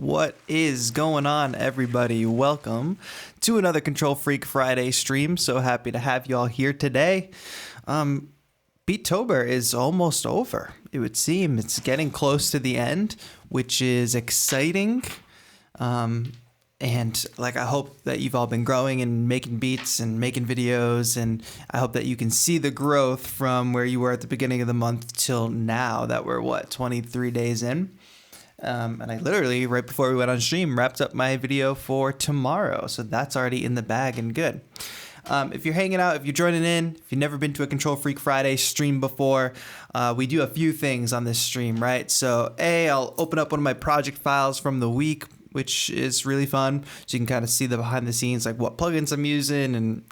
What is going on, everybody? Welcome to another Control Freak Friday stream. So happy to have you all here today. Beattober is almost over, it would seem. It's getting close to the end, which is exciting. And I hope that you've all been growing and making beats and making videos, and I hope that you can see the growth from where you were at the beginning of the month till now that we're 23 days in. And I literally, right before we went on stream, wrapped up my video for tomorrow. So that's already in the bag and good. If you're hanging out, if you're joining in, if you've never been to a Control Freak Friday stream before, we do a few things on this stream, right? So I'll open up one of my project files from the week, which is really fun. So you can kind of see the behind the scenes, like what plugins I'm using and,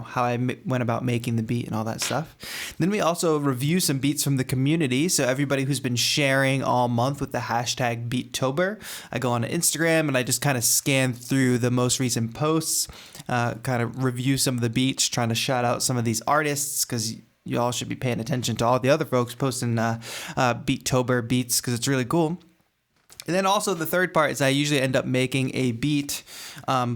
how I went about making the beat and all that stuff. Then we also review some beats from the community. So everybody who's been sharing all month with the hashtag Beattober, I go on Instagram and I just kind of scan through the most recent posts, kind of review some of the beats, trying to shout out some of these artists because you all should be paying attention to all the other folks posting Beattober beats because it's really cool. And then also the third part is I usually end up making a beat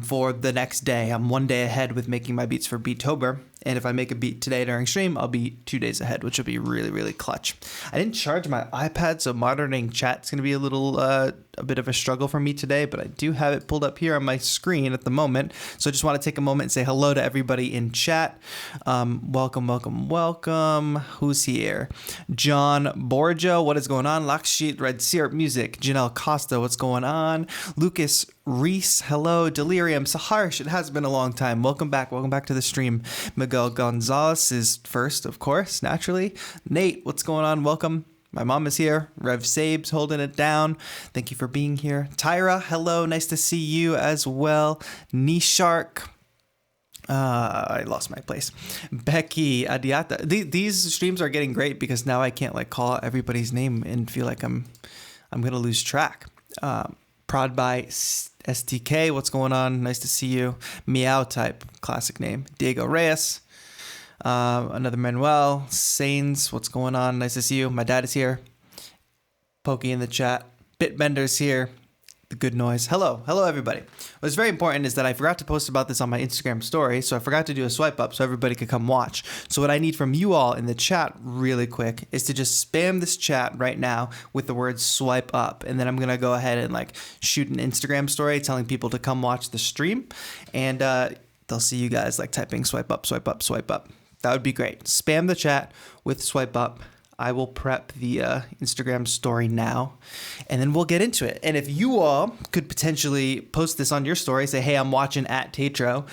for the next day. I'm one day ahead with making my beats for Beattober. And if I make a beat today during stream, I'll be 2 days ahead, which will be really, really clutch. I didn't charge my iPad, so monitoring chat's going to be a bit of a struggle for me today, but I do have it pulled up here on my screen at the moment. So I just want to take a moment and say hello to everybody in chat. Welcome. Who's here? John Borgia, what is going on? Lakshit, Red Syrup Music. Janelle Costa, what's going on? Lucas Reese, hello. Delirium, Saharsh, it has been a long time. Welcome back to the stream. Miguel Gonzalez is first, of course, naturally. Nate, what's going on? Welcome. My mom is here. Rev Sabes holding it down. Thank you for being here. Tyra, hello. Nice to see you as well. Nishark. I lost my place. Becky Adiata. These streams are getting great because now I can't call out everybody's name and feel like I'm gonna lose track. Prod by STK, what's going on? Nice to see you. Meow Type, classic name. Diego Reyes, another Manuel. Sains, what's going on? Nice to see you. My dad is here. Pokey in the chat. Bitbender's here. The good noise. Hello everybody. What's very important is that I forgot to post about this on my Instagram story, so I forgot to do a swipe up so everybody could come watch. So what I need from you all in the chat really quick is to just spam this chat right now with the word swipe up, and then I'm gonna go ahead and shoot an Instagram story telling people to come watch the stream, and they'll see you guys typing swipe up, swipe up, swipe up. That would be great. Spam the chat with swipe up. I will prep the Instagram story now, and then we'll get into it. And if you all could potentially post this on your story, say, hey, I'm watching at TAETRO.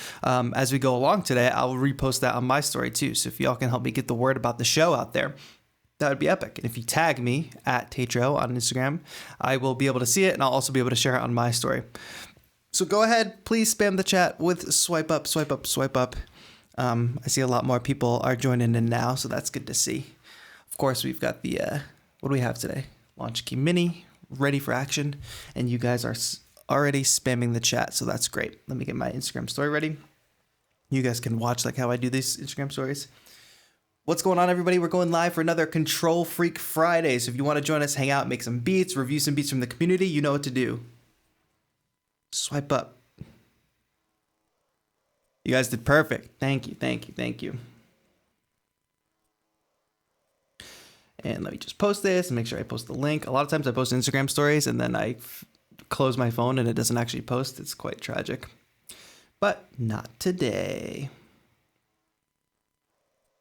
As we go along today, I'll repost that on my story too. So if y'all can help me get the word about the show out there, that would be epic. And if you tag me at TAETRO on Instagram, I will be able to see it, and I'll also be able to share it on my story. So go ahead, please spam the chat with swipe up, swipe up, swipe up. I see a lot more people are joining in now, so that's good to see. Of course, we've got the, what do we have today? Launch Key Mini, ready for action. And you guys are already spamming the chat, so that's great. Let me get my Instagram story ready. You guys can watch how I do these Instagram stories. What's going on, everybody? We're going live for another Control Freak Friday. So if you want to join us, hang out, make some beats, review some beats from the community, you know what to do. Swipe up. You guys did perfect. Thank you. And let me just post this and make sure I post the link. A lot of times I post Instagram stories and then I close my phone and it doesn't actually post. It's quite tragic. But not today.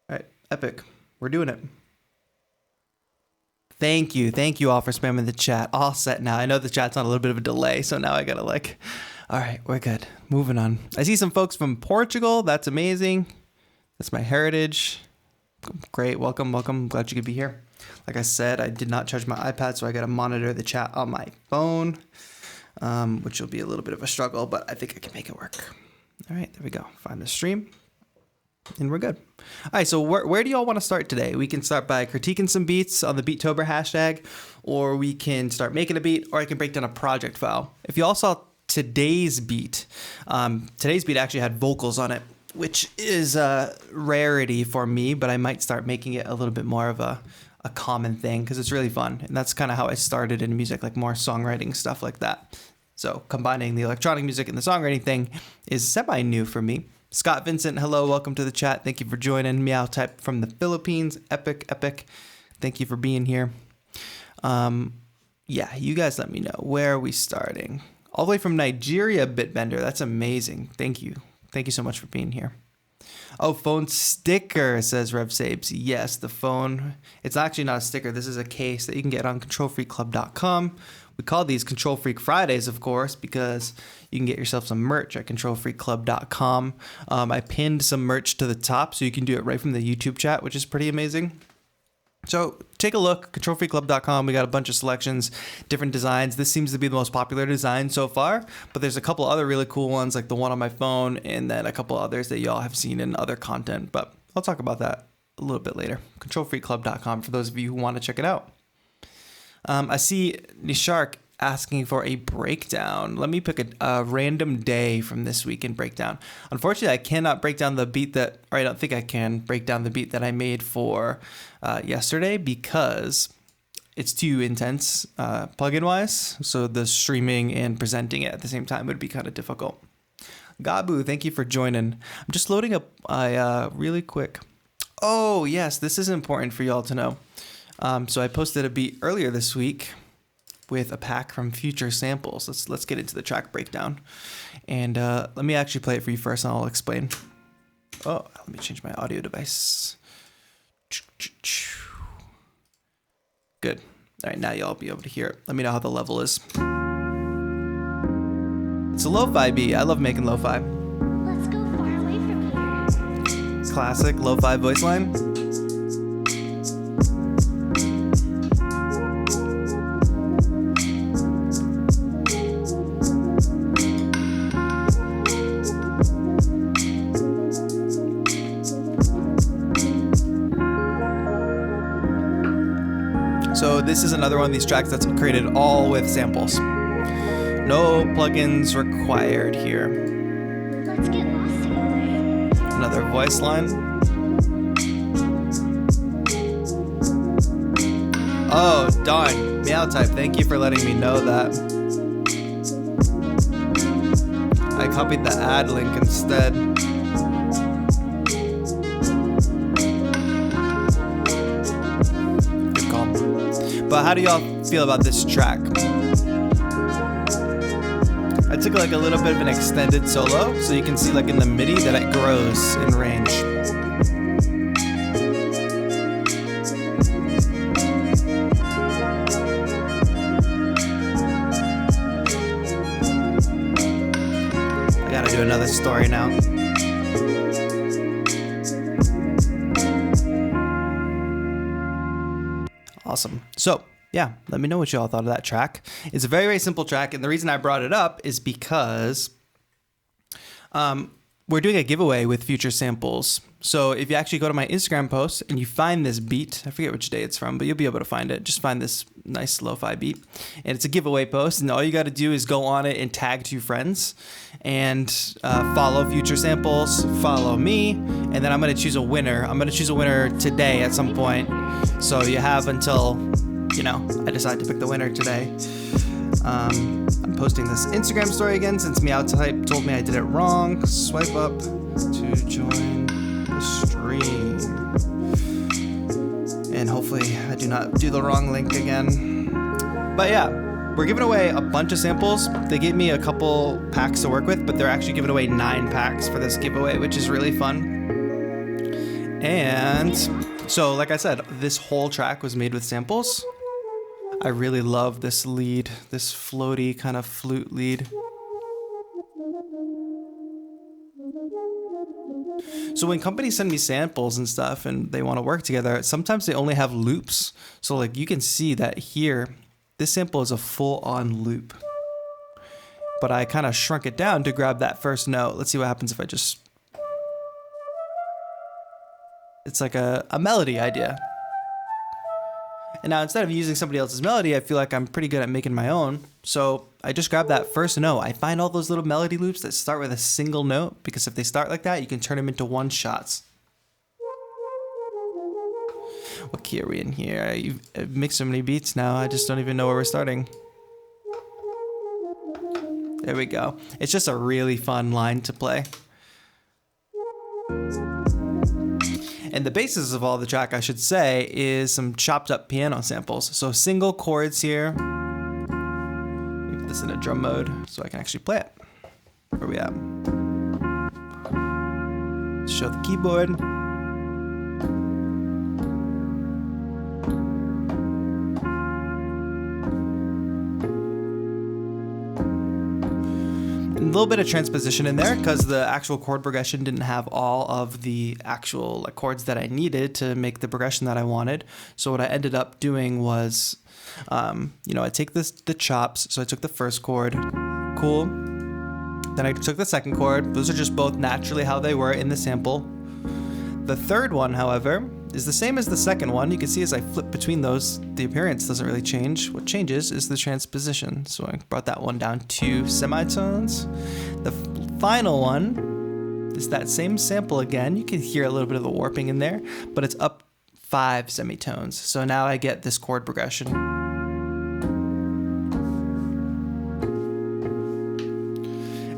All right, epic. We're doing it. Thank you all for spamming the chat. All set now. I know the chat's on a little bit of a delay, so now I gotta all right, we're good. Moving on. I see some folks from Portugal. That's amazing. That's my heritage. Great, welcome. Glad you could be here. Like I said, I did not charge my iPad, so I got to monitor the chat on my phone, which will be a little bit of a struggle, but I think I can make it work. All right, there we go. Find the stream, and we're good. All right, so where do y'all want to start today? We can start by critiquing some beats on the Beattober hashtag, or we can start making a beat, or I can break down a project file. If you all saw today's beat actually had vocals on it, which is a rarity for me, but I might start making it a little bit more of a common thing because it's really fun. And that's kind of how I started in music, more songwriting, stuff like that. So combining the electronic music and the songwriting thing is semi-new for me. Scott Vincent, hello, welcome to the chat. Thank you for joining. Meow Type from the Philippines. Epic. Thank you for being here. Yeah, you guys let me know. Where are we starting? All the way from Nigeria, Bitbender. That's amazing. Thank you. Thank you so much for being here. Oh, phone sticker, says Rev Sabes. Yes, the phone. It's actually not a sticker. This is a case that you can get on controlfreakclub.com. We call these Control Freak Fridays, of course, because you can get yourself some merch at controlfreakclub.com. I pinned some merch to the top, so you can do it right from the YouTube chat, which is pretty amazing. So take a look, controlfreakclub.com. We got a bunch of selections, different designs. This seems to be the most popular design so far, but there's a couple other really cool ones, like the one on my phone, and then a couple others that y'all have seen in other content. But I'll talk about that a little bit later. Controlfreakclub.com for those of you who want to check it out. I see Nishark asking for a breakdown. Let me pick a random day from this week and breakdown. Unfortunately, I cannot break down the beat that, or I don't think I can break down the beat that I made for yesterday because it's too intense plugin wise. So the streaming and presenting it at the same time would be kind of difficult. Gabu, thank you for joining. I'm just loading up really quick. Oh yes, this is important for y'all to know. So I posted a beat earlier this week with a pack from Future Samples. Let's get into the track breakdown. And let me actually play it for you first and I'll explain. Oh, let me change my audio device. Good. All right, now y'all be able to hear it. Let me know how the level is. It's a lo-fi beat. I love making lo-fi. Let's go far away from here. Classic lo-fi voice line. So this is another one of these tracks that's created all with samples. No plugins required here. Let's get lost together. Another voice line. Oh, darn. Meow Type, thank you for letting me know that. I copied the ad link instead. Good call. But how do y'all feel about this track? I took like a little bit of an extended solo, so you can see like in the MIDI that it grows in range. I gotta do another story now. Awesome. So yeah, let me know what y'all thought of that track. It's a very, very simple track, and the reason I brought it up is because we're doing a giveaway with Future Samples. So if you actually go to my Instagram post and you find this beat, I forget which day it's from, but you'll be able to find it. Just find this nice lo-fi beat, and it's a giveaway post, and all you got to do is go on it and tag 2 friends and follow Future Samples, follow me, and then I'm going to choose a winner. I'm going to choose a winner today at some point. So you have until... I decided to pick the winner today. I'm posting this Instagram story again since Meow Type told me I did it wrong. Swipe up to join the stream. And hopefully I do not do the wrong link again. But yeah, we're giving away a bunch of samples. They gave me a couple packs to work with, but they're actually giving away 9 packs for this giveaway, which is really fun. And so, like I said, this whole track was made with samples. I really love this lead, this floaty kind of flute lead. So when companies send me samples and stuff and they want to work together, sometimes they only have loops. So like you can see that here, this sample is a full-on loop. But I kind of shrunk it down to grab that first note. Let's see what happens if I just... It's like a melody idea. And now instead of using somebody else's melody, I feel like I'm pretty good at making my own. So I just grab that first note. I find all those little melody loops that start with a single note, because if they start like that, you can turn them into one shots. What key are we in here? You've mixed so many beats now, I just don't even know where we're starting. There we go. It's just a really fun line to play. And the basis of all the track, I should say, is some chopped up piano samples. So single chords here. Let me put this in a drum mode so I can actually play it. Where are we at? Show the keyboard. A little bit of transposition in there because the actual chord progression didn't have all of the actual chords that I needed to make the progression that I wanted. So what I ended up doing was, I take the chops. So I took the first chord, cool. Then I took the second chord. Those are just both naturally how they were in the sample. The third one, however, is the same as the second one. You can see as I flip between those, the appearance doesn't really change. What changes is the transposition. So I brought that one down 2 semitones. The final one is that same sample again. You can hear a little bit of the warping in there, but it's up 5 semitones. So now I get this chord progression.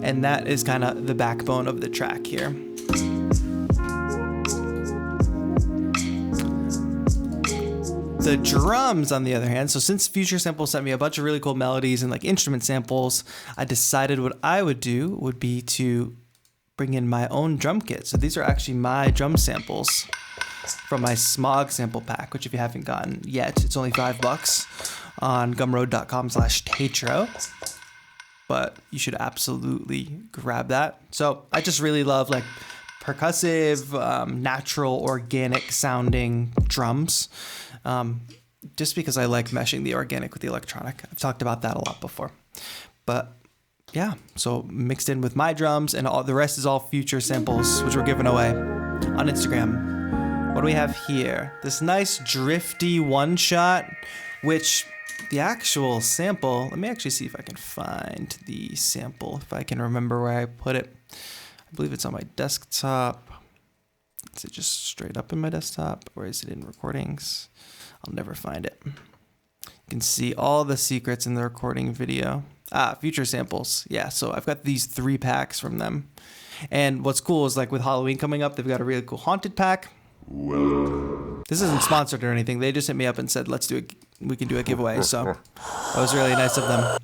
And that is kind of the backbone of the track here. The drums, on the other hand, so since Future Sample sent me a bunch of really cool melodies and instrument samples, I decided what I would do would be to bring in my own drum kit. So these are actually my drum samples from my Smog sample pack, which if you haven't gotten yet, it's only $5 on gumroad.com/TAETRO. But you should absolutely grab that. So I just really love percussive, natural, organic sounding drums. Just because I like meshing the organic with the electronic. I've talked about that a lot before. But yeah, so mixed in with my drums, and all the rest is all Future samples, which were given away on Instagram. What do we have here? This nice drifty one shot, which the actual sample, let me actually see if I can find the sample, if I can remember where I put it. I believe it's on my desktop. Is it just straight up in my desktop, or is it in recordings? I'll never find it. You can see all the secrets in the recording video. Future samples. Yeah, so I've got these 3 packs from them. And what's cool is with Halloween coming up, they've got a really cool haunted pack. This isn't sponsored or anything. They just hit me up and said, we can do a giveaway. So that was really nice of them.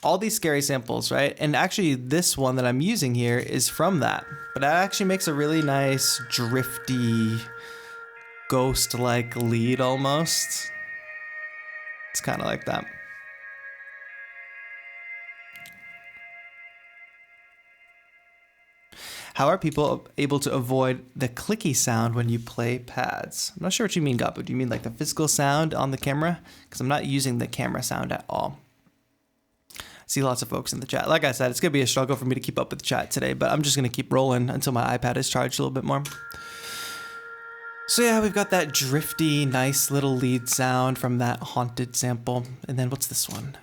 All these scary samples, right? And actually this one that I'm using here is from that. But that actually makes a really nice drifty, ghost-like lead almost. It's kind of like that. How are people able to avoid the clicky sound when you play pads? I'm not sure what you mean, Gabu. Do you mean the physical sound on the camera? Because I'm not using the camera sound at all. See lots of folks in the chat. Like I said, it's going to be a struggle for me to keep up with the chat today, but I'm just going to keep rolling until my iPad is charged a little bit more. So yeah, we've got that drifty, nice little lead sound from that haunted sample. And then what's this one?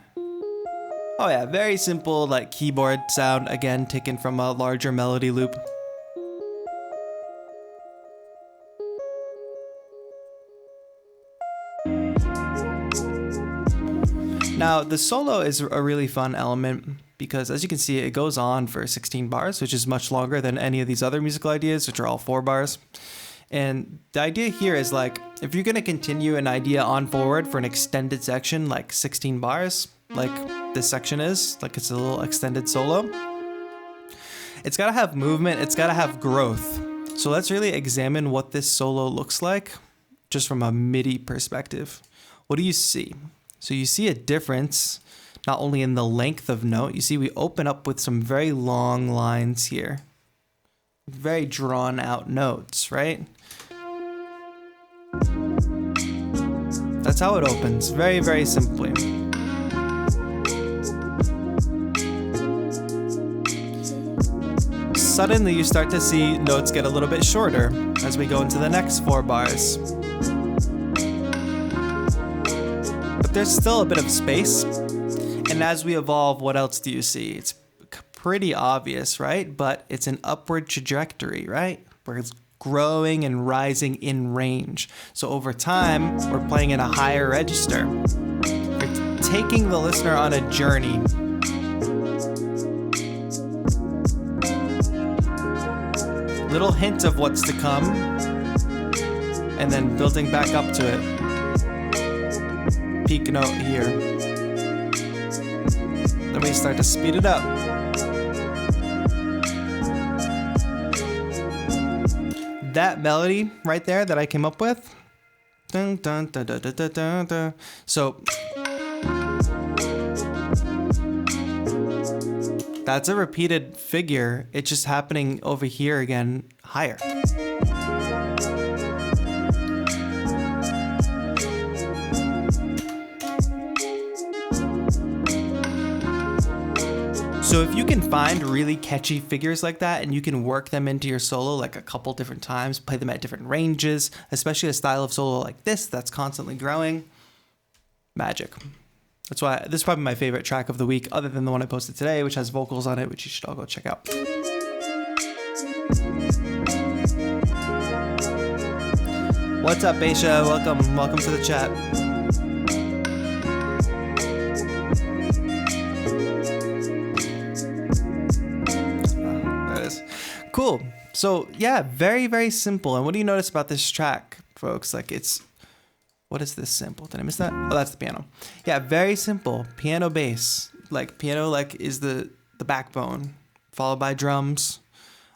Oh yeah, very simple keyboard sound, again, taken from a larger melody loop. Now, the solo is a really fun element because, as you can see, it goes on for 16 bars, which is much longer than any of these other musical ideas, which are all 4 bars. And the idea here is if you're going to continue an idea on forward for an extended section, 16 bars, like this section is, it's a little extended solo, it's got to have movement, it's got to have growth. So let's really examine what this solo looks like just from a MIDI perspective. What do you see? So you see a difference not only in the length of note, you see we open up with some very long lines here. Very drawn out notes, right? That's how it opens, very, very simply. Suddenly you start to see notes get a little bit shorter as we go into the next 4 bars. But there's still a bit of space. And as we evolve, what else do you see? It's pretty obvious, right? But it's an upward trajectory, right? Where it's growing and rising in range. So over time, we're playing in a higher register. taking the listener on a journey. Little hint of what's to come, and then building back up to it. Peak note here. Then we start to speed it up. That melody right there that I came up with. Dun, dun, dun, dun, dun, dun, dun, dun. So that's a repeated figure. It's just happening over here again, higher. So if you can find really catchy figures like that and you can work them into your solo like a couple different times, play them at different ranges, especially a style of solo like this that's constantly growing, magic. That's why this is probably my favorite track of the week, other than the one I posted today, which has vocals on it, which you should all go check out. What's up, Aisha? Welcome to the chat. Cool. So yeah, very, very simple. And what do you notice about this track, folks? Like what is this sample? Did I miss that? Oh, that's the piano. Yeah, very simple. Piano bass. Like piano is the backbone, followed by drums.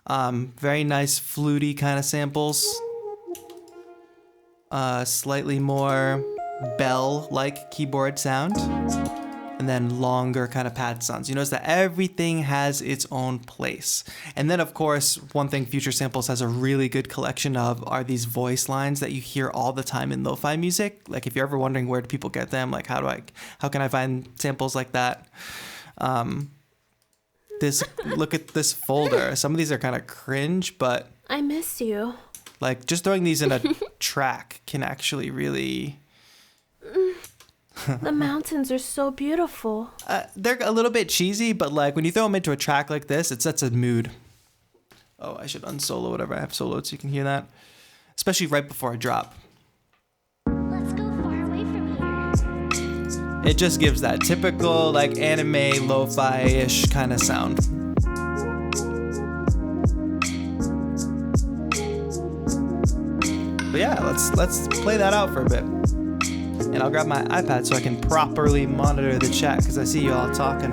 Very nice fluty kind of samples. Slightly more bell-like keyboard sound. And then longer kind of pad sounds. You notice that everything has its own place. And then, of course, one thing Future Samples has a really good collection of are these voice lines that you hear all the time in lo-fi music. Like if you're ever wondering where do people get them, like how can I find samples like that? Look at this folder. Some of these are kind of cringe, but I miss you. Like just throwing these in a track can actually really... The mountains are so beautiful. They're a little bit cheesy, but like when you throw them into a track like this, it sets a mood. Oh, I should unsolo whatever I have soloed so you can hear that. Especially right before I drop. Let's go far away from here. It just gives that typical like anime lo-fi-ish kind of sound. But yeah, let's play that out for a bit. And I'll grab my iPad so I can properly monitor the chat because I see you all talking.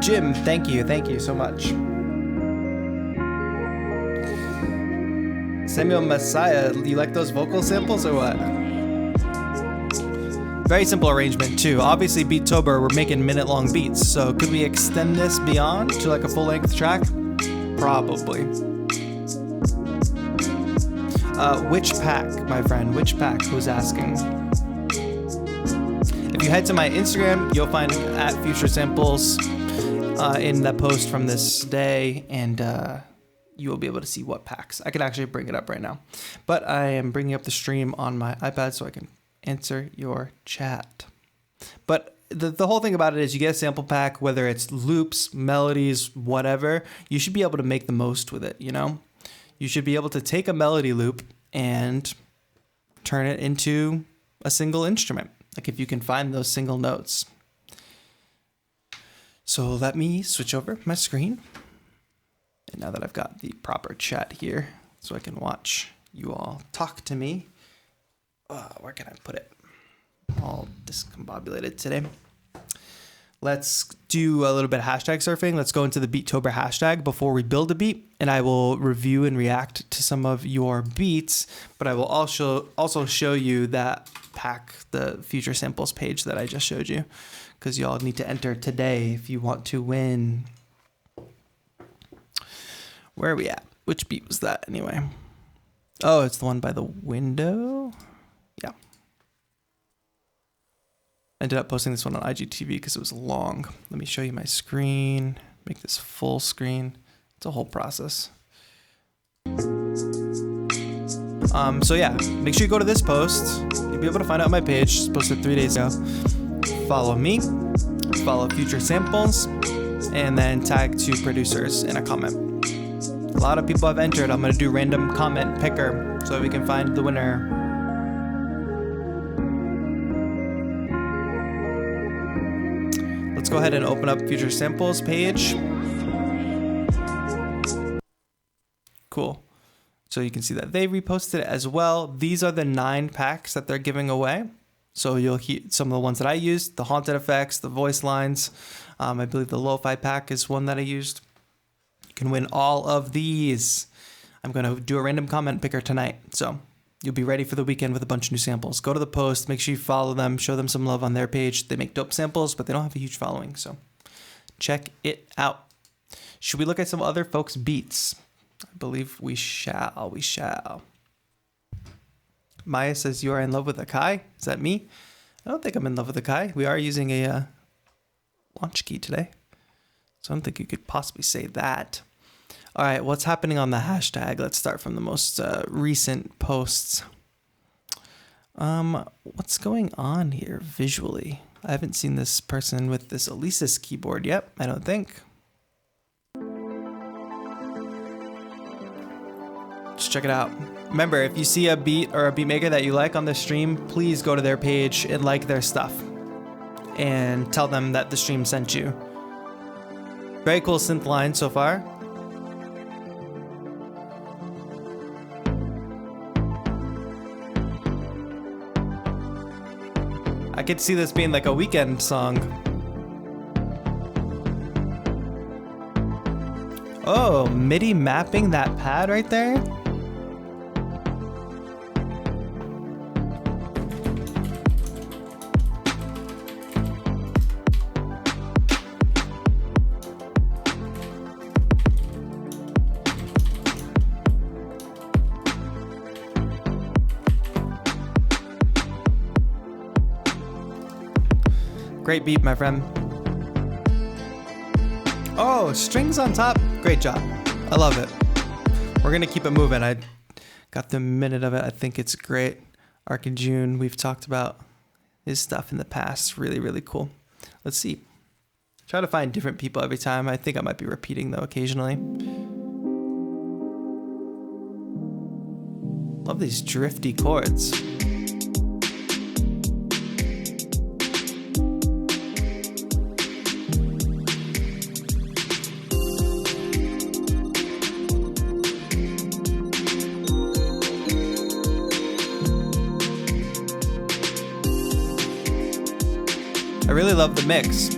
Jim, thank you so much. Samuel Messiah, you like those vocal samples or what? Very simple arrangement too. Obviously Beattober, we're making minute-long beats, so could we extend this beyond to like a full-length track? Probably. Which pack, my friend? Which pack? Who's asking? If you head to my Instagram, you'll find at Future Samples in the post from this day, and you will be able to see what packs. I can actually bring it up right now, but I am bringing up the stream on my iPad so I can answer your chat. But the whole thing about it is you get a sample pack, whether it's loops, melodies, whatever, you should be able to make the most with it, you know? You should be able to take a melody loop and turn it into a single instrument. Like if you can find those single notes. So let me switch over my screen. And now that I've got the proper chat here, so I can watch you all talk to me. Where can I put it? All discombobulated today. Let's do a little bit of hashtag surfing. Let's go into the Beattober hashtag before we build a beat, and I will review and react to some of your beats, but I will also show you that pack, the Future Samples page that I just showed you, because y'all need to enter today if you want to win. Where are we at? Which beat was that anyway? Oh, it's the one by the window? Yeah. Ended up posting this one on IGTV because it was long. Let me show you my screen, make this full screen. It's a whole process. So yeah, make sure you go to this post. You'll be able to find it on my page. It's posted 3 days ago. Follow me, follow Future Samples, and then tag 2 producers in a comment. A lot of people have entered. I'm gonna do random comment picker so we can find the winner. go ahead and open up Future Samples page. Cool. So you can see that they reposted it as well. These are the 9 packs that they're giving away. So you'll hear some of the ones that I used, the haunted effects, the voice lines. I believe the lo-fi pack is one that I used. You can win all of these. I'm going to do a random comment picker tonight. So you'll be ready for the weekend with a bunch of new samples. Go to the post, make sure you follow them, show them some love on their page. They make dope samples, but they don't have a huge following. So check it out. Should we look at some other folks' beats? I believe we shall. We shall. Maya says you are in love with Akai. Is that me? I don't think I'm in love with Akai. We are using a launch key today, so I don't think you could possibly say that. All right, what's happening on the hashtag? Let's start from the most recent posts. What's going on here visually? I haven't seen this person with this Elisa's keyboard yet, I don't think. Just check it out. Remember, if you see a beat or a beat maker that you like on the stream, please go to their page and like their stuff and tell them that the stream sent you. Very cool synth line so far. I could see this being like a weekend song. Oh, MIDI mapping that pad right there? Great beat, my friend. Oh, strings on top. Great job. I love it. We're going to keep it moving. I got the minute of it. I think it's great. Arc and June, we've talked about his stuff in the past. Really, really cool. Let's see. Try to find different people every time. I think I might be repeating, though, occasionally. Love these drifty chords. I really love the mix.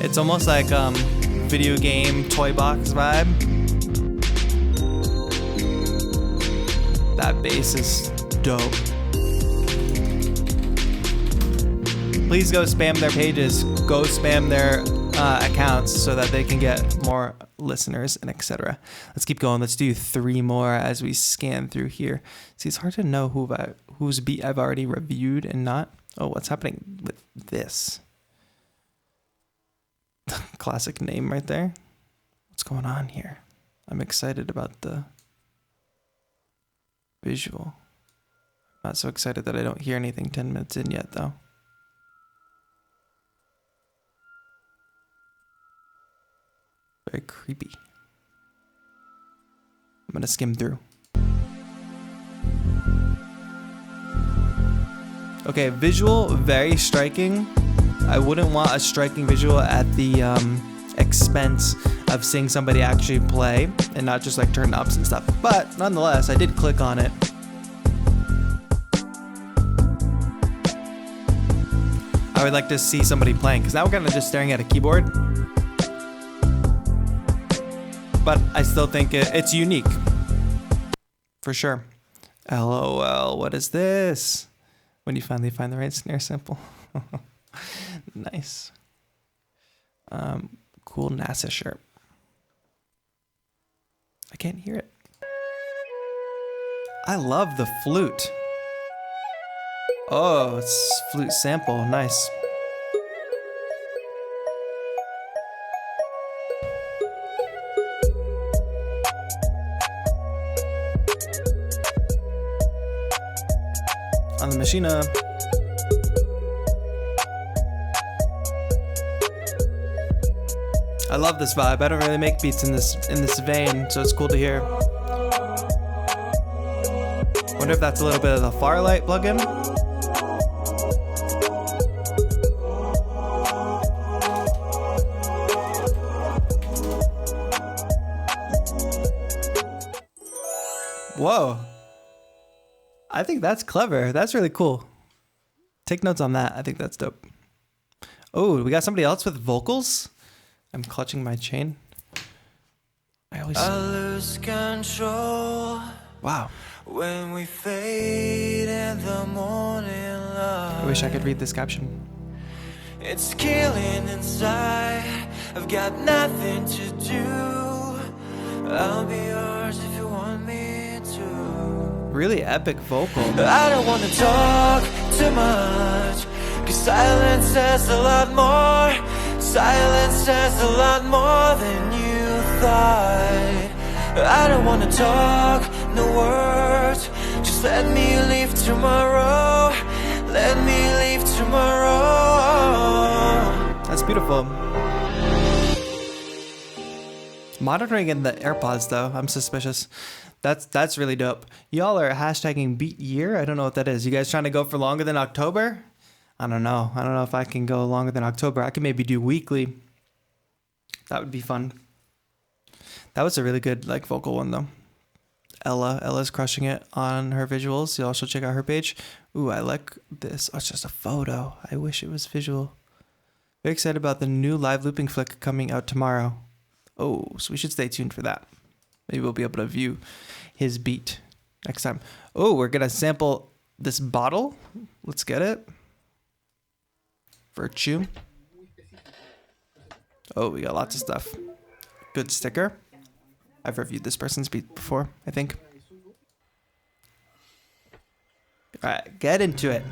It's almost like video game toy box vibe. That bass is dope. Please go spam their pages. Go spam their accounts so that they can get more listeners and etc. Let's keep going. Let's do 3 more as we scan through here. See, it's hard to know whose beat I've already reviewed and not. Oh, what's happening with this? Classic name right there. What's going on here? I'm excited about the visual. Not so excited that I don't hear anything 10 minutes in yet, though. Very creepy. I'm gonna skim through. Okay, visual, very striking. I wouldn't want a striking visual at the expense of seeing somebody actually play and not just like turn ups and stuff. But nonetheless, I did click on it. I would like to see somebody playing because now we're kind of just staring at a keyboard. But I still think it's unique. For sure. LOL, what is this? When you finally find the right snare sample. Nice. Cool NASA shirt. I can't hear it. I love the flute. Oh, it's flute sample. Nice. On the machina. I love this vibe. I don't really make beats in this vein, so it's cool to hear. Wonder if that's a little bit of the Farlight plugin. Whoa. I think that's clever. That's really cool. Take notes on that. I think that's dope. Oh, we got somebody else with vocals? I'm clutching my chain. I lose control. Wow. When we fade in the morning light. I wish I could read this caption. It's killing inside. I've got nothing to do. I'll be yours if you want me to. Really epic vocal. I don't wanna talk too much, 'cause silence says a lot more. Silence says a lot more than you thought. I don't wanna talk, no words. Just let me leave tomorrow. Let me leave tomorrow. That's beautiful. Monitoring in the AirPods though, I'm suspicious. That's really dope. Y'all are hashtagging beat year. I don't know what that is. You guys trying to go for longer than October? I don't know. I don't know if I can go longer than October. I could maybe do weekly. That would be fun. That was a really good like vocal one though. Ella's crushing it on her visuals. Y'all should check out her page. Ooh, I like this. Oh, it's just a photo. I wish it was visual. Very excited about the new live looping flick coming out tomorrow. Oh, so we should stay tuned for that. Maybe we'll be able to view his beat next time. Oh, we're gonna sample this bottle. Let's get it. Virtue. Oh, we got lots of stuff. Good sticker. I've reviewed this person's beat before, I think. All right, get into it.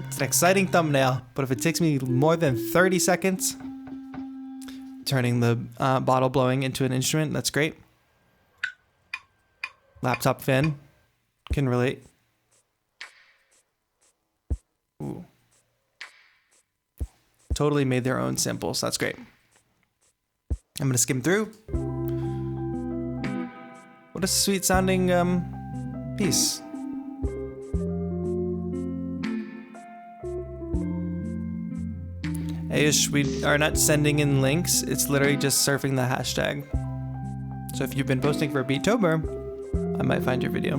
It's an exciting thumbnail, but if it takes me more than 30 seconds, turning the bottle blowing into an instrument, that's great. Laptop fan, can relate. Ooh. Totally made their own samples, that's great. I'm gonna skim through. What a sweet sounding piece. Ayush, we are not sending in links. It's literally just surfing the hashtag. So if you've been posting for Beattober, I might find your video.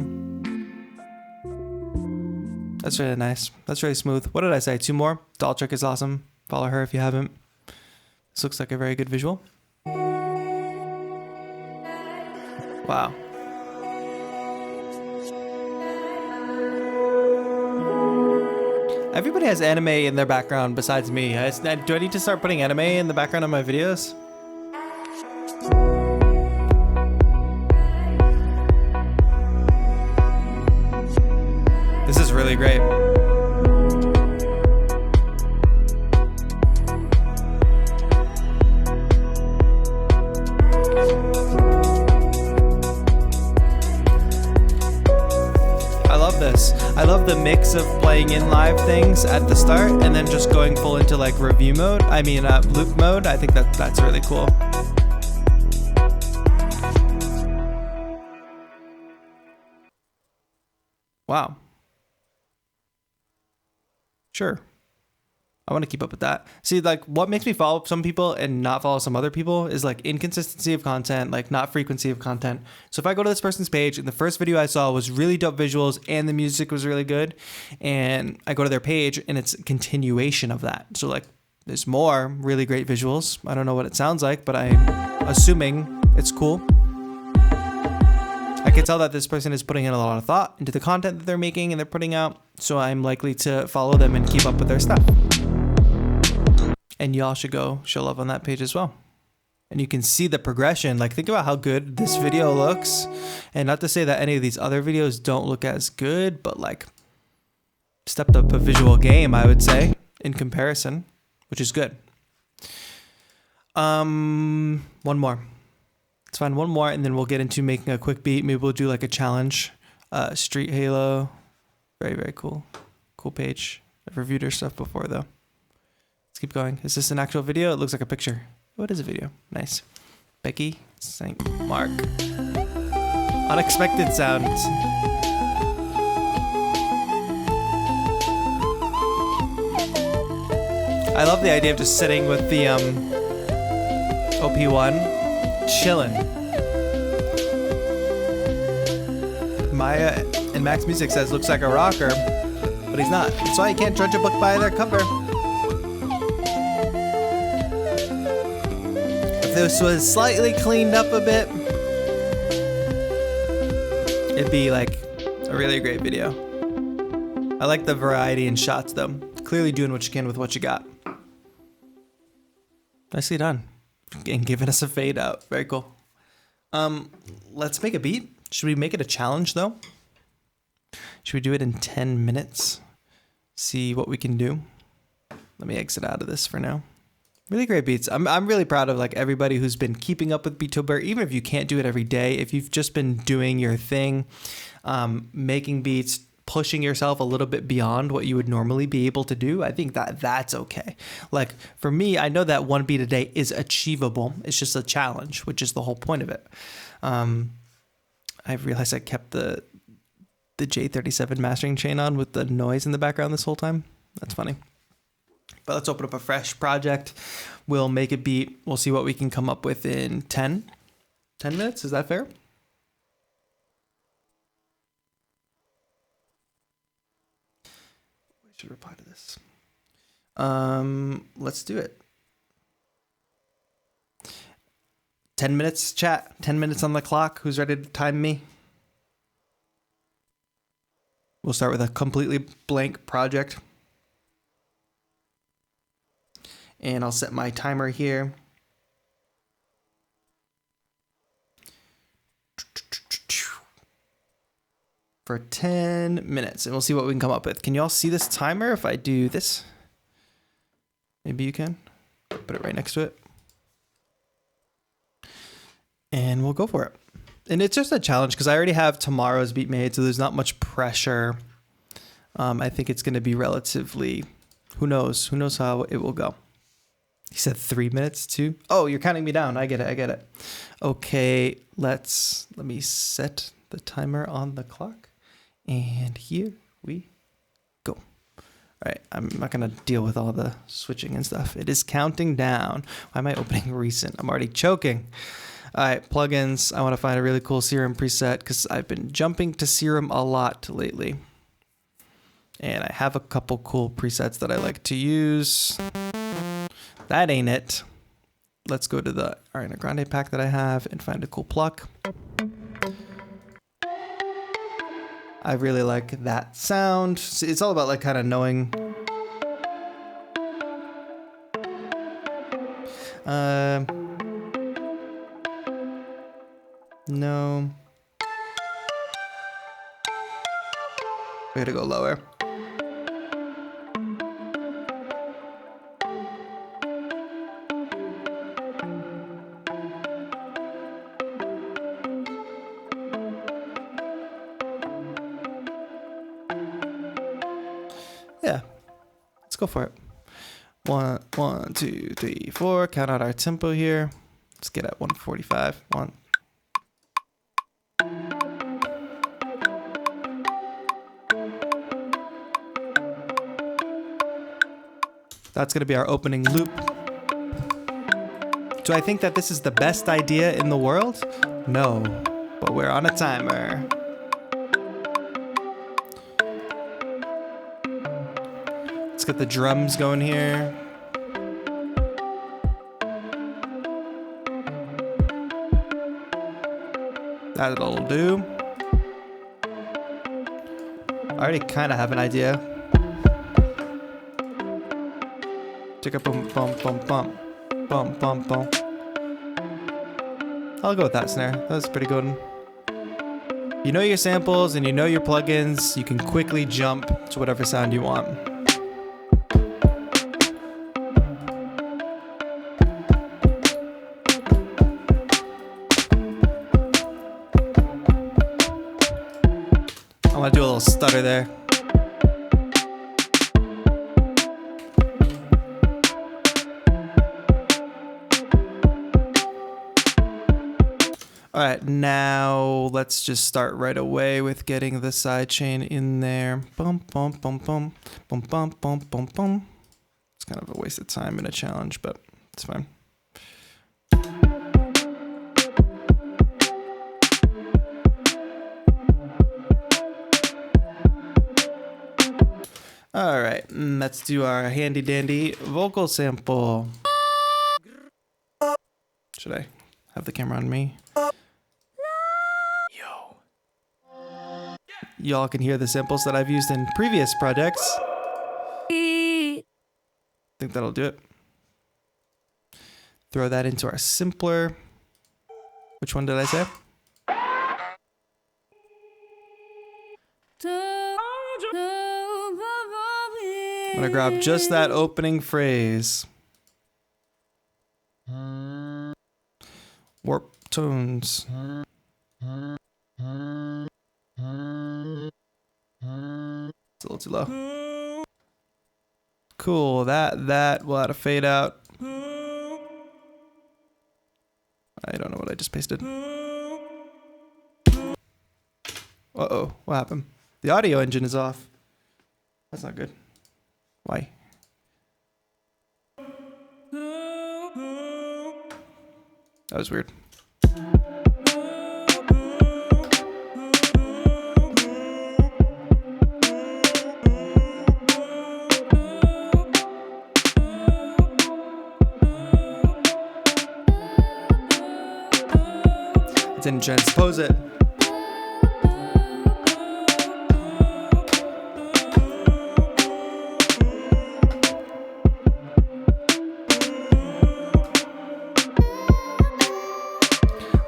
That's really nice. That's really smooth. What did I say? 2 more? Doll Trick is awesome. Follow her if you haven't. This looks like a very good visual. Wow. Everybody has anime in their background besides me. Do I need to start putting anime in the background of my videos? This is really great. I love the mix of playing in live things at the start and then just going full into like review mode. I mean, loop mode. I think that's really cool. Wow. Sure. I want to keep up with that. See, like what makes me follow some people and not follow some other people is like inconsistency of content, like not frequency of content. So if I go to this person's page and the first video I saw was really dope visuals and the music was really good, and I go to their page and it's a continuation of that. So like there's more really great visuals. I don't know what it sounds like, but I'm assuming it's cool. I can tell that this person is putting in a lot of thought into the content that they're making and they're putting out. So I'm likely to follow them and keep up with their stuff. And y'all should go show love on that page as well. And you can see the progression. Like think about how good this video looks. And not to say that any of these other videos don't look as good, but like stepped up a visual game, I would say, in comparison, which is good. One more. Let's find one more and then we'll get into making a quick beat. Maybe we'll do like a challenge. Street Halo. Very, very cool. Cool page. I've reviewed her stuff before though. Let's keep going. Is this an actual video? It looks like a picture. What is a video? Nice. Becky, St. Mark. Unexpected sounds. I love the idea of just sitting with the OP1, chilling. Maya and Max Music says looks like a rocker, but he's not. That's why you can't judge a book by their cover. If this was slightly cleaned up a bit, it'd be like a really great video. I like the variety in shots though. Clearly doing what you can with what you got. Nicely done. And giving us a fade out. Very cool. Let's make a beat. Should we make it a challenge though? Should we do it in 10 minutes? See what we can do. Let me exit out of this for now. Really great beats. I'm really proud of like everybody who's been keeping up with Beattober, even if you can't do it every day. If you've just been doing your thing, making beats, pushing yourself a little bit beyond what you would normally be able to do, I think that that's okay. Like for me, I know that one beat a day is achievable. It's just a challenge, which is the whole point of it. I realized I kept the J37 mastering chain on with the noise in the background this whole time. That's funny. But let's open up a fresh project. We'll make a beat. We'll see what we can come up with in 10 minutes. Is that fair? I should reply to this. Let's do it. 10 minutes, chat. 10 minutes on the clock. Who's ready to time me? We'll start with a completely blank project. And I'll set my timer here. For 10 minutes, and we'll see what we can come up with. Can you all see this timer if I do this? Maybe you can. Put it right next to it. And we'll go for it. And it's just a challenge because I already have tomorrow's beat made, so there's not much pressure. I think it's going to be relatively, who knows how it will go. He said 3 minutes too. Oh, you're counting me down. I get it. Okay, let me set the timer on the clock. And here we go. All right, I'm not gonna deal with all the switching and stuff. It is counting down. Why am I opening recent? I'm already choking. All right, plugins. I wanna find a really cool Serum preset because I've been jumping to Serum a lot lately. And I have a couple cool presets that I like to use. That ain't it. Let's go to the Ariana Grande pack that I have and find a cool pluck. I really like that sound. It's all about like kind of knowing. No. We gotta go lower. Yeah, let's go for it. 1, 2, 3, 4. Count out our tempo here. Let's get at 145. 1. That's going to be our opening loop. Do I think that this is the best idea in the world? No, but we're on a timer. Let's get the drums going here. That'll do. I already kind of have an idea. Chicka bum bum bum bum bum bum bum. I'll go with that snare. That was pretty good. You know your samples and you know your plugins. You can quickly jump to whatever sound you want. I want to do a little stutter there. All right, now let's just start right away with getting the sidechain in there. Bum, bum, bum, bum, bum, bum, bum, bum, bum. It's kind of a waste of time and a challenge, but it's fine. All right, let's do our handy dandy vocal sample. Should I have the camera on me? Yo. Y'all can hear the samples that I've used in previous projects. I think that'll do it. Throw that into our simpler. Which one did I say? I'm gonna grab just that opening phrase. Warp tones. It's a little too low. Cool, that will have to fade out. I don't know what I just pasted. Uh-oh, what happened? The audio engine is off. That's not good. Why? That was weird. I didn't transpose it.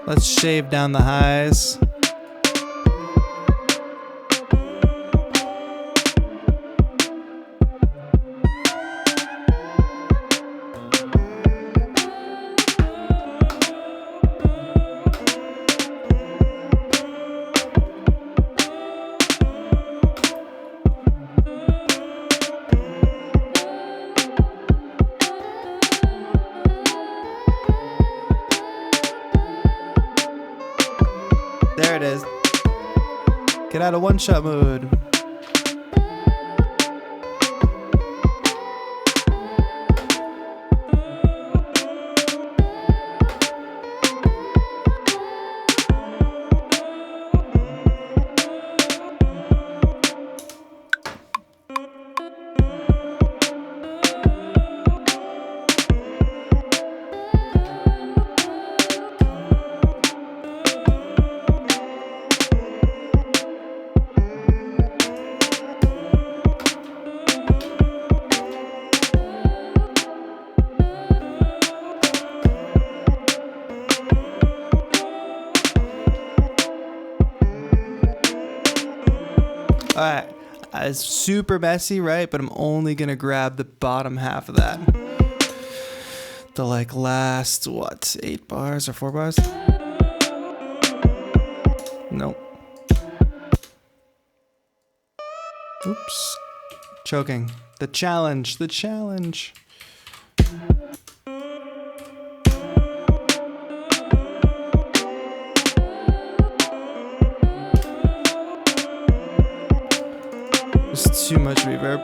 Let's shave down the highs. There it is. Get out of one-shot mode. All right, it's super messy, right? But I'm only gonna grab the bottom half of that. The like last, what, 8 bars or 4 bars? Nope. Oops. Choking. The challenge, the challenge. There's too much reverb.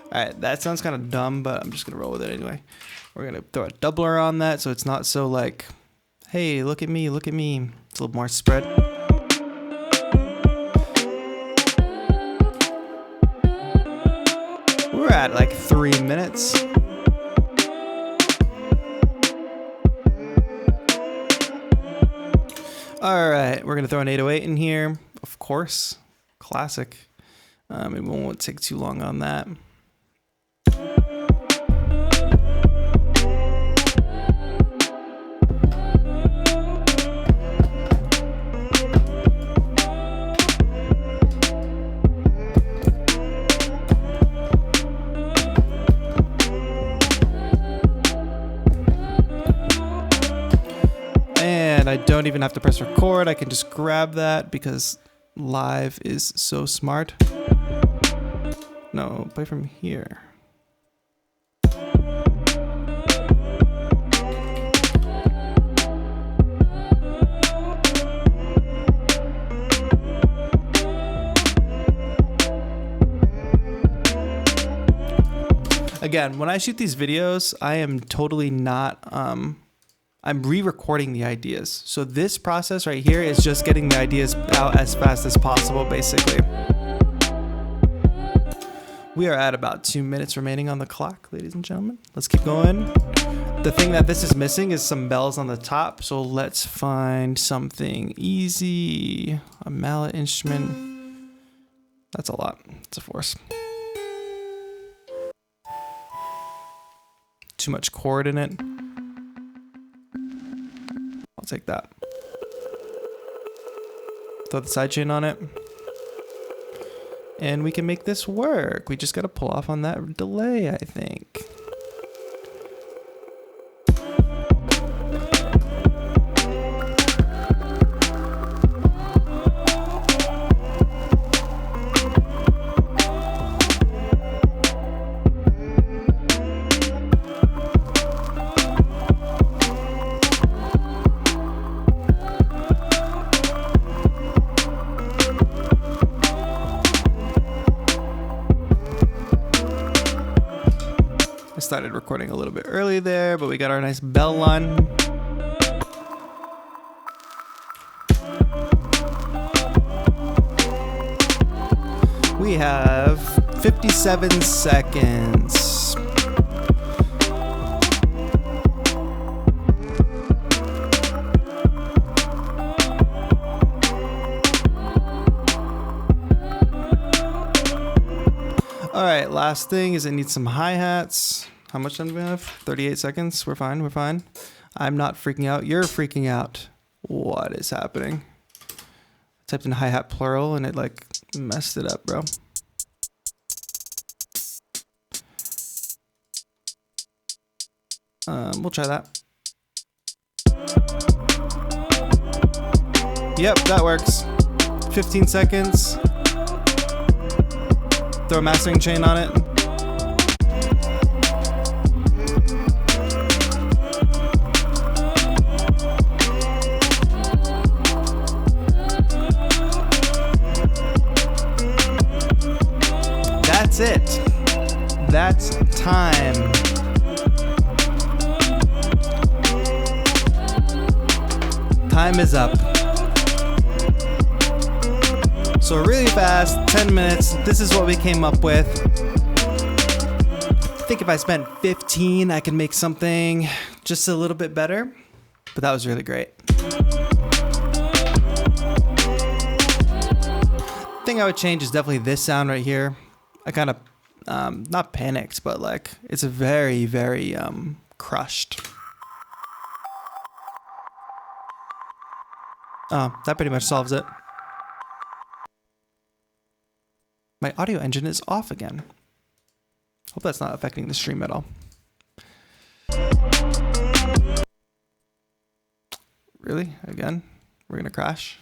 Alright, that sounds kind of dumb, but I'm just gonna roll with it anyway. We're gonna throw a doubler on that so it's not so like, hey, look at me, look at me. It's a little more spread. We're at like 3 minutes. All right, we're gonna throw an 808 in here, of course, classic. It won't take too long on that. And I don't even have to press record. I can just grab that because live is so smart. No, play from here. Again, when I shoot these videos, I am totally not I'm re-recording the ideas. So this process right here is just getting the ideas out as fast as possible, basically. We are at about 2 minutes remaining on the clock, ladies and gentlemen. Let's keep going. The thing that this is missing is some bells on the top. So let's find something easy. A mallet instrument. That's a lot. It's a force. Too much chord in it. I'll take that. Throw the sidechain on it. And we can make this work. We just got to pull off on that delay, I think. Started recording a little bit early there, but we got our nice bell line. We have 57 seconds. All right, last thing is it needs some hi-hats. How much time do we have? 38 seconds. We're fine. We're fine. I'm not freaking out. You're freaking out. What is happening? I typed in hi-hat plural and it like messed it up, bro. We'll try that. Yep, that works. 15 seconds. Throw a mastering chain on it. That's it. That's time. Time is up. So really fast, 10 minutes. This is what we came up with. I think if I spent 15, I could make something just a little bit better. But that was really great. The thing I would change is definitely this sound right here. I kind of, not panicked, but like, it's very, very crushed. Oh, that pretty much solves it. My audio engine is off again. Hope that's not affecting the stream at all. Really? Again? We're gonna crash?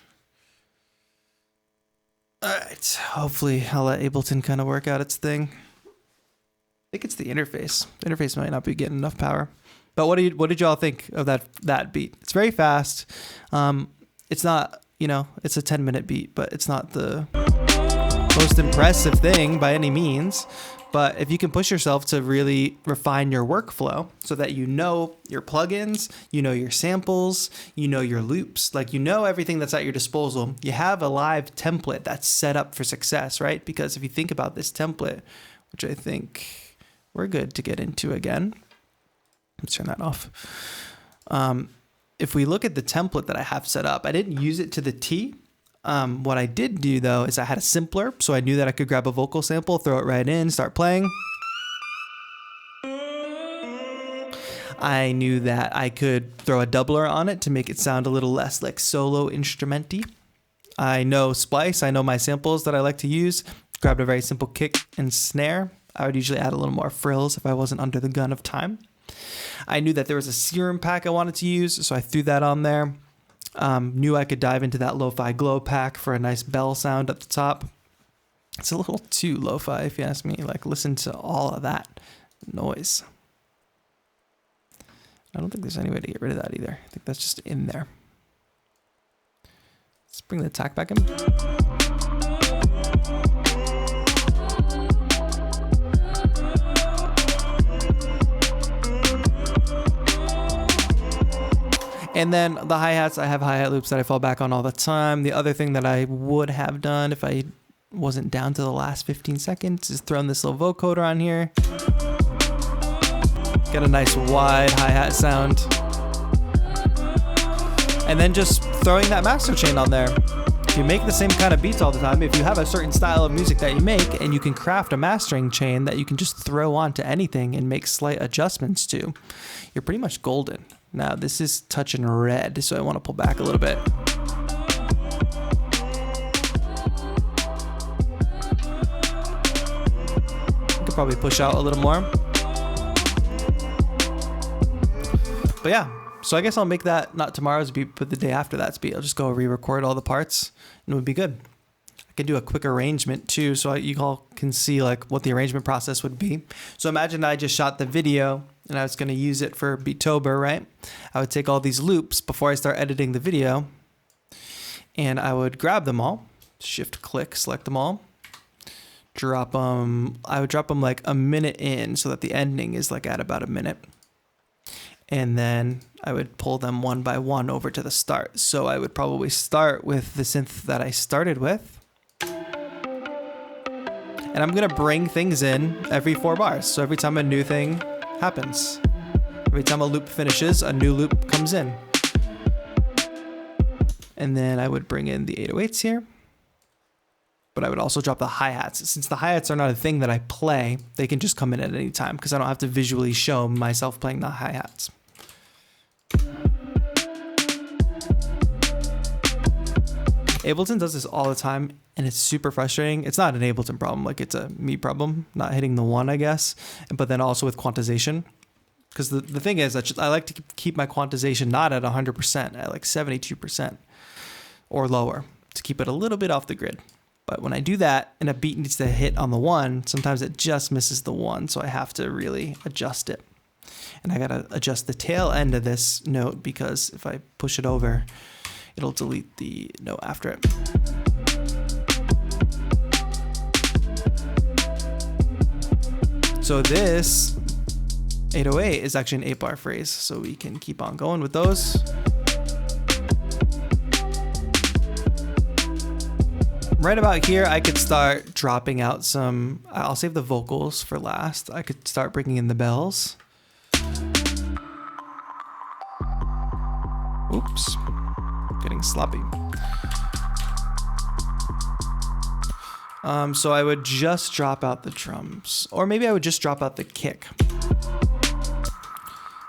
Alright, hopefully I'll let Ableton kind of work out its thing. I think it's the interface. The interface might not be getting enough power. But what did y'all think of that beat? It's very fast. It's not, it's a 10-minute beat, but it's not the most impressive thing by any means. But if you can push yourself to really refine your workflow so that you know your plugins, you know your samples, you know your loops, like you know everything that's at your disposal, you have a live template that's set up for success, right? Because if you think about this template, which I think we're good to get into again. Let's turn that off. If we look at the template that I have set up, I didn't use it to the T. What I did do though is I had a simpler, so I knew that I could grab a vocal sample, throw it right in, start playing. I knew that I could throw a doubler on it to make it sound a little less like solo instrumenty. I know Splice, I know my samples that I like to use. Grabbed a very simple kick and snare. I would usually add a little more frills if I wasn't under the gun of time. I knew that there was a serum pack I wanted to use, so I threw that on there. Knew I could dive into that lo-fi glow pack for a nice bell sound at the top. It's a little too lo-fi if you ask me. Like, listen to all of that noise. I don't think there's any way to get rid of that either. I think that's just in there. Let's bring the attack back in. And then the hi-hats, I have hi-hat loops that I fall back on all the time. The other thing that I would have done if I wasn't down to the last 15 seconds is thrown this little vocoder on here. Get a nice wide hi-hat sound. And then just throwing that master chain on there. If you make the same kind of beats all the time, if you have a certain style of music that you make and you can craft a mastering chain that you can just throw onto anything and make slight adjustments to, you're pretty much golden. Now this is touching red, so I want to pull back a little bit. I could probably push out a little more. But yeah. So I guess I'll make that not tomorrow's beat, but the day after that's beat. I'll just go re-record all the parts and it would be good. I can do a quick arrangement too, so you all can see like what the arrangement process would be. So imagine I just shot the video and I was going to use it for Beattober, right? I would take all these loops before I start editing the video and I would grab them all, shift click, select them all, drop them. I would drop them like a minute in so that the ending is like at about a minute. And then I would pull them one by one over to the start. So I would probably start with the synth that I started with. And I'm gonna bring things in every 4 bars. So every time a new thing happens, every time a loop finishes, a new loop comes in. And then I would bring in the 808s here. But I would also drop the hi-hats. Since the hi-hats are not a thing that I play, they can just come in at any time because I don't have to visually show myself playing the hi-hats. Ableton does this all the time and it's super frustrating. It's not an Ableton problem, like it's a me problem, not hitting the 1, I guess. But then also with quantization. Because the thing is that I like to keep my quantization not at 100%, at like 72% or lower to keep it a little bit off the grid. But when I do that and a beat needs to hit on the 1, sometimes it just misses the 1. So I have to really adjust it. And I got to adjust the tail end of this note because if I push it over, it'll delete the note after it. So this 808 is actually an 8-bar phrase. So we can keep on going with those. Right about here, I could start dropping out some, I'll save the vocals for last. I could start bringing in the bells. Oops, getting sloppy. So I would just drop out the drums, or maybe I would just drop out the kick.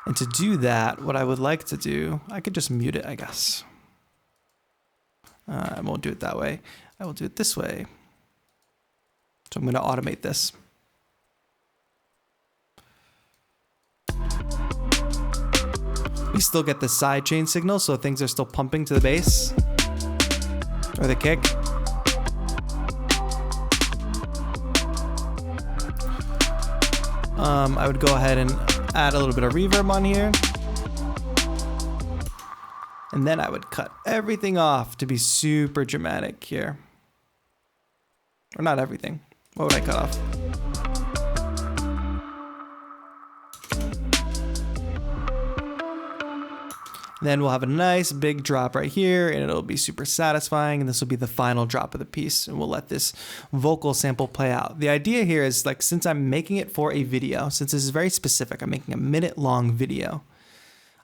And to do that, what I would like to do, I could just mute it, I guess. I won't do it that way. I will do it this way. So I'm going to automate this. We still get the side chain signal, so things are still pumping to the bass or the kick. I would go ahead and add a little bit of reverb on here. And then I would cut everything off to be super dramatic here. Or not everything. What would I cut off? Then we'll have a nice big drop right here and it'll be super satisfying. And this will be the final drop of the piece. And we'll let this vocal sample play out. The idea here is like, since I'm making it for a video, since this is very specific, I'm making a minute-long video.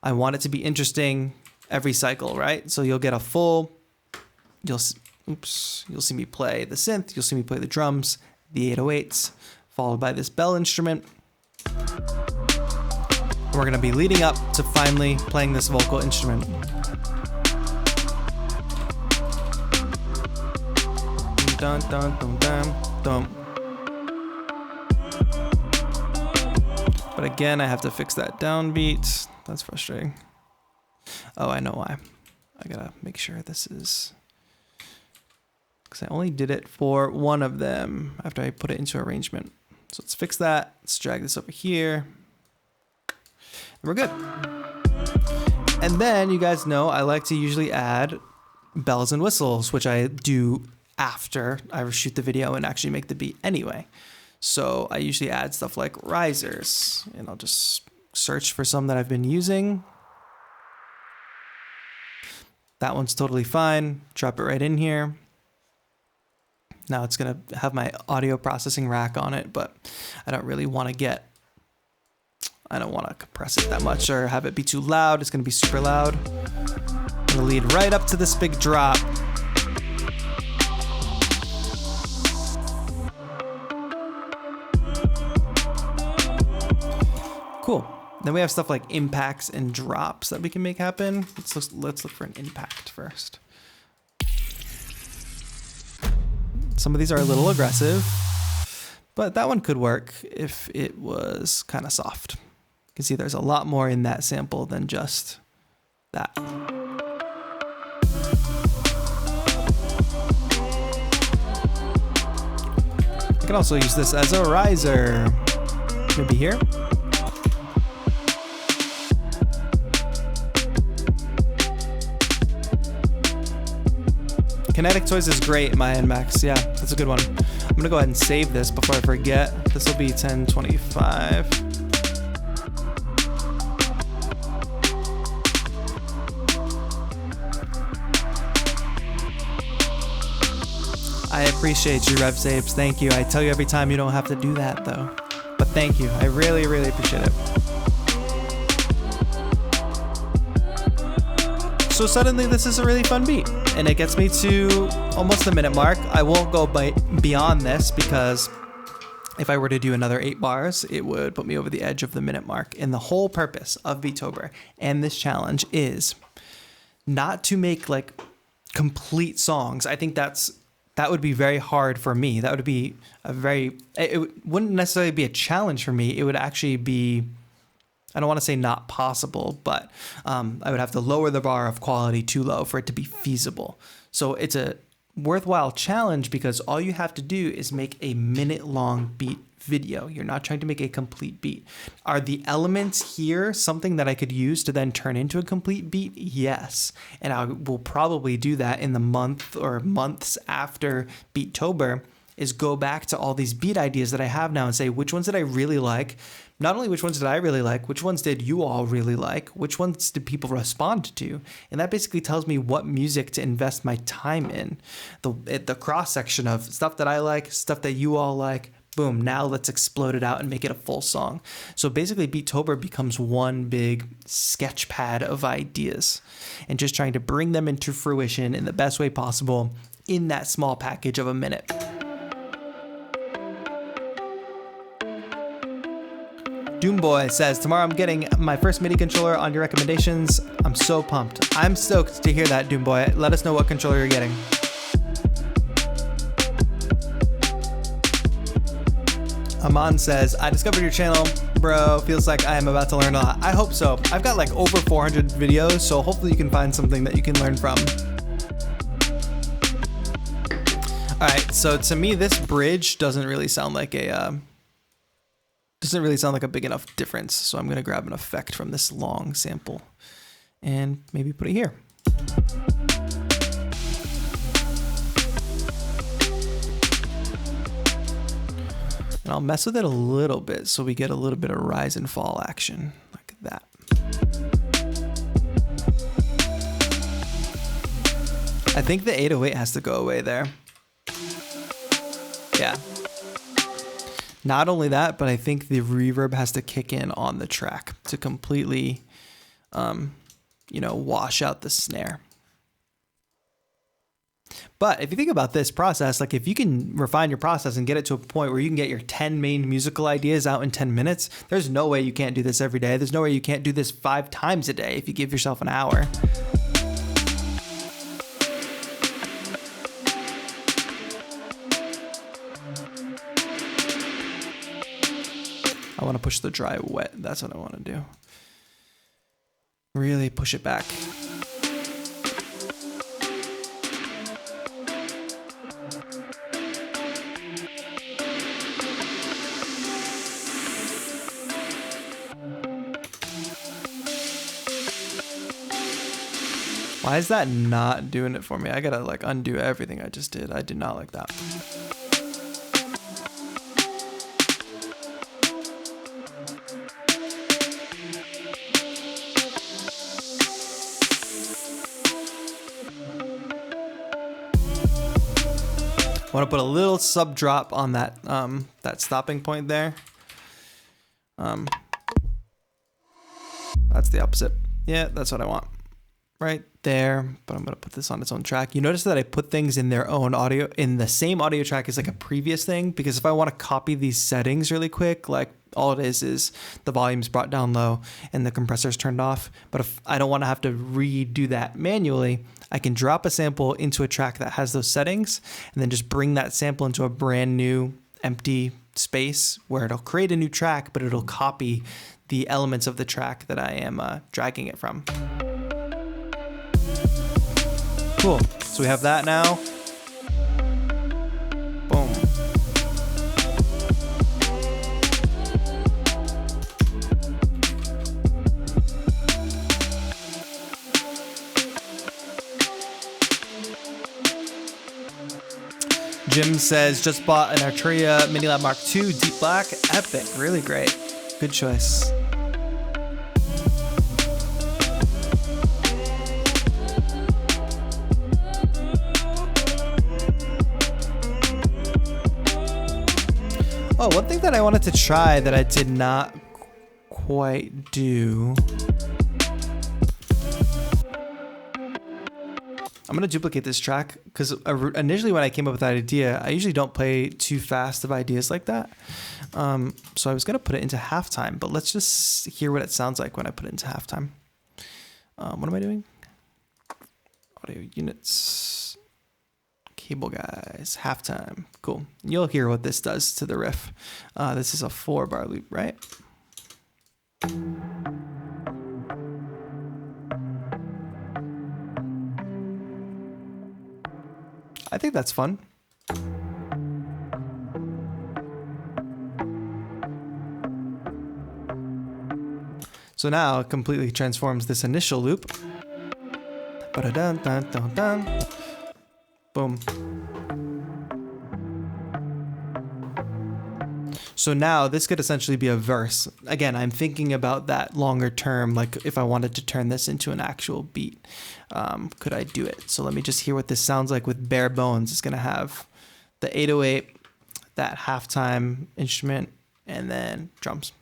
I want it to be interesting every cycle, right? So you'll get a full, you'll see me play the synth, you'll see me play the drums, the 808s, followed by this bell instrument. We're gonna be leading up to finally playing this vocal instrument. Dun, dun, dun, dun, dun. But again, I have to fix that downbeat. That's frustrating. Oh, I know why. I gotta make sure this is, because I only did it for one of them after I put it into arrangement. So let's fix that. Let's drag this over here. We're good. And then you guys know I like to usually add bells and whistles, which I do after I shoot the video and actually make the beat anyway. So I usually add stuff like risers, and I'll just search for some that I've been using. That one's totally fine. Drop it right in here. Now it's going to have my audio processing rack on it, but I don't really want to I don't want to compress it that much or have it be too loud. It's going to be super loud. I'm going to lead right up to this big drop. Cool. Then we have stuff like impacts and drops that we can make happen. Let's look for an impact first. Some of these are a little aggressive, but that one could work if it was kind of soft. You can see there's a lot more in that sample than just that. I can also use this as a riser. Maybe here. Kinetic Toys is great, my NMAX. Yeah, that's a good one. I'm gonna go ahead and save this before I forget. This will be 1025. I appreciate you, Rev Saves. Thank you. I tell you every time you don't have to do that though. But thank you. I really, really appreciate it. So suddenly this is a really fun beat and it gets me to almost the minute mark. I won't go beyond this because if I were to do another 8 bars, it would put me over the edge of the minute mark. And the whole purpose of Beattober and this challenge is not to make like complete songs. I think that would be very hard for me. That would be it wouldn't necessarily be a challenge for me. It would actually be, I don't want to say not possible, but I would have to lower the bar of quality too low for it to be feasible. So it's a worthwhile challenge because all you have to do is make a minute-long beat video. You're not trying to make a complete beat. Are the elements here something that I could use to then turn into a complete beat? Yes. And I will probably do that in the month or months after Beattober, is go back to all these beat ideas that I have now and say, which ones did I really like? Not only which ones did I really like, which ones did you all really like? Which ones did people respond to? And that basically tells me what music to invest my time in. The cross section of stuff that I like, stuff that you all like. Boom, now let's explode it out and make it a full song. So basically Beattober becomes one big sketch pad of ideas and just trying to bring them into fruition in the best way possible in that small package of a minute. Doomboy says, tomorrow I'm getting my first MIDI controller on your recommendations. I'm so pumped. I'm stoked to hear that, Doomboy. Let us know what controller you're getting. Aman says, I discovered your channel, bro. Feels like I am about to learn a lot. I hope so. I've got like over 400 videos, so hopefully you can find something that you can learn from. All right, so to me, this bridge doesn't really sound like a big enough difference. So I'm gonna grab an effect from this long sample and maybe put it here. And I'll mess with it a little bit so we get a little bit of rise and fall action like that. I think the 808 has to go away there. Yeah. Not only that, but I think the reverb has to kick in on the track to completely, wash out the snare. But if you think about this process, like if you can refine your process and get it to a point where you can get your 10 main musical ideas out in 10 minutes, there's no way you can't do this every day. There's no way you can't do this 5 times a day if you give yourself an hour. I want to push the dry wet. That's what I want to do. Really push it back. Why is that not doing it for me? I gotta like undo everything I just did. I did not like that. want to put a little sub drop on that that stopping point there. That's the opposite. Yeah, that's what I want. Right there, but I'm gonna put this on its own track. You notice that I put things in their own audio, in the same audio track as like a previous thing, because if I want to copy these settings really quick, like all it is the volume's brought down low and the compressor's turned off. But if I don't want to have to redo that manually, I can drop a sample into a track that has those settings and then just bring that sample into a brand new empty space where it'll create a new track, but it'll copy the elements of the track that I am dragging it from. Cool. So we have that now. Boom. Jim says, just bought an Arturia Minilab Mark II Deep Black. Epic. Really great. Good choice. Oh, one thing that I wanted to try that I did not quite do. I'm going to duplicate this track because initially when I came up with that idea, I usually don't play too fast of ideas like that. So I was going to put it into halftime, but let's just hear what it sounds like when I put it into halftime. What am I doing? Audio units. Cable guys, halftime. Cool. You'll hear what this does to the riff. This is a 4-bar loop, right? I think that's fun. So now it completely transforms this initial loop. Ba-da-dun-dun-dun-dun. Boom. So now this could essentially be a verse. Again, I'm thinking about that longer term, like if I wanted to turn this into an actual beat, could I do it? So let me just hear what this sounds like with bare bones. It's gonna have the 808, that halftime instrument, and then drums.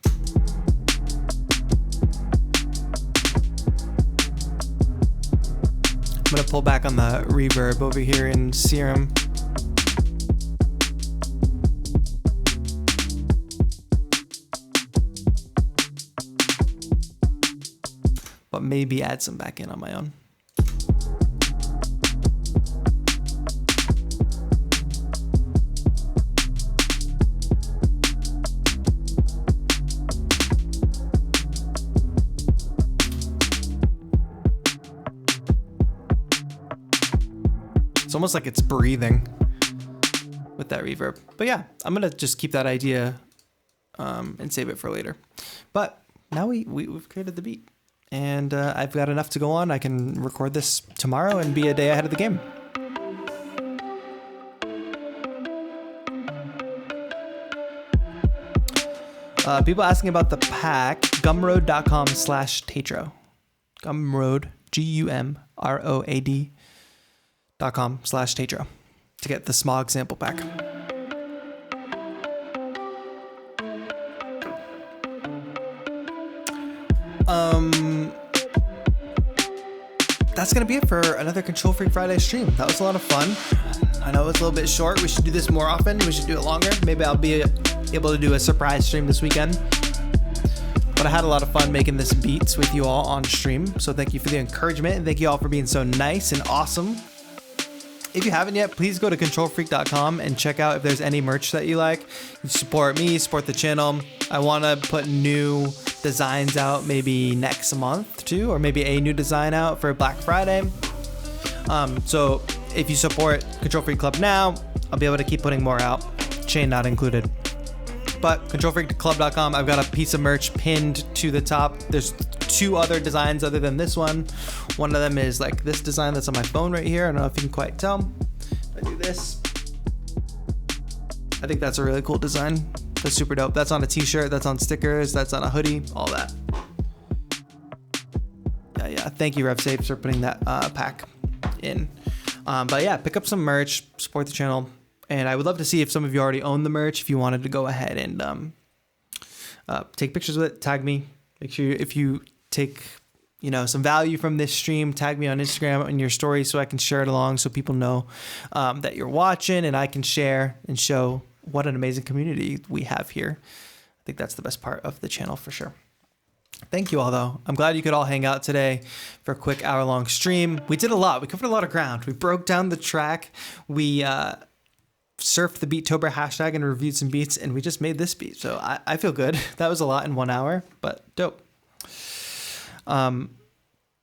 I'm gonna pull back on the reverb over here in Serum. But maybe add some back in on my own. It's almost like it's breathing with that reverb. But yeah, I'm gonna just keep that idea and save it for later. But now we've created the beat. And I've got enough to go on. I can record this tomorrow and be a day ahead of the game. People asking about the pack, gumroad.com/TAETRO. Gumroad, GUMROAD.com/TAETRO to get the smog sample pack. That's gonna be it for another Control Freak Friday stream. That was a lot of fun. I know it's a little bit short. We should do this more often. We should do it longer. Maybe I'll be able to do a surprise stream this weekend. But I had a lot of fun making this beats with you all on stream. So thank you for the encouragement and thank you all for being so nice and awesome. If you haven't yet, please go to controlfreak.com and check out if there's any merch that you like. You support me, support the channel. I want to put new designs out maybe next month too, or maybe a new design out for Black Friday. So if you support Control Freak Club now, I'll be able to keep putting more out, chain not included. But controlfreakclub.com, I've got a piece of merch pinned to the top. There's 2 other designs other than this one. One of them is like this design that's on my phone right here. I don't know if you can quite tell. If I do this, I think that's a really cool design. That's super dope. That's on a t-shirt, that's on stickers, that's on a hoodie, all that. Yeah. Thank you, RevSafe, for putting that pack in. But yeah, pick up some merch, support the channel. And I would love to see if some of you already own the merch. If you wanted to go ahead and take pictures with it, tag me. Make sure if you take some value from this stream, tag me on Instagram in your story so I can share it along so people know that you're watching, and I can share and show what an amazing community we have here. I think that's the best part of the channel for sure. Thank you all, though. I'm glad you could all hang out today for a quick hour-long stream. We did a lot. We covered a lot of ground. We broke down the track. We surfed the Beattober hashtag and reviewed some beats, and we just made this beat. So I feel good. That was a lot in 1 hour, but dope.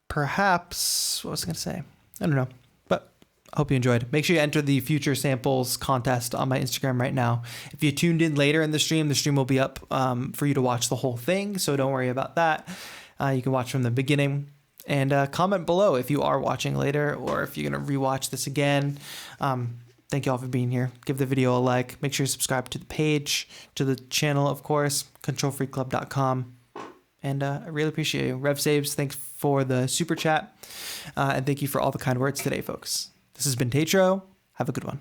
Perhaps, what was I going to say? I don't know, but I hope you enjoyed. Make sure you enter the future samples contest on my Instagram right now. If you tuned in later in the stream will be up for you to watch the whole thing, so don't worry about that. You can watch from the beginning, and comment below if you are watching later or if you're going to rewatch this again. Thank you all for being here. Give the video a like. Make sure you subscribe to the page, to the channel, of course, controlfreakclub.com. And I really appreciate you. Rev Saves, thanks for the super chat. And thank you for all the kind words today, folks. This has been TAETRO. Have a good one.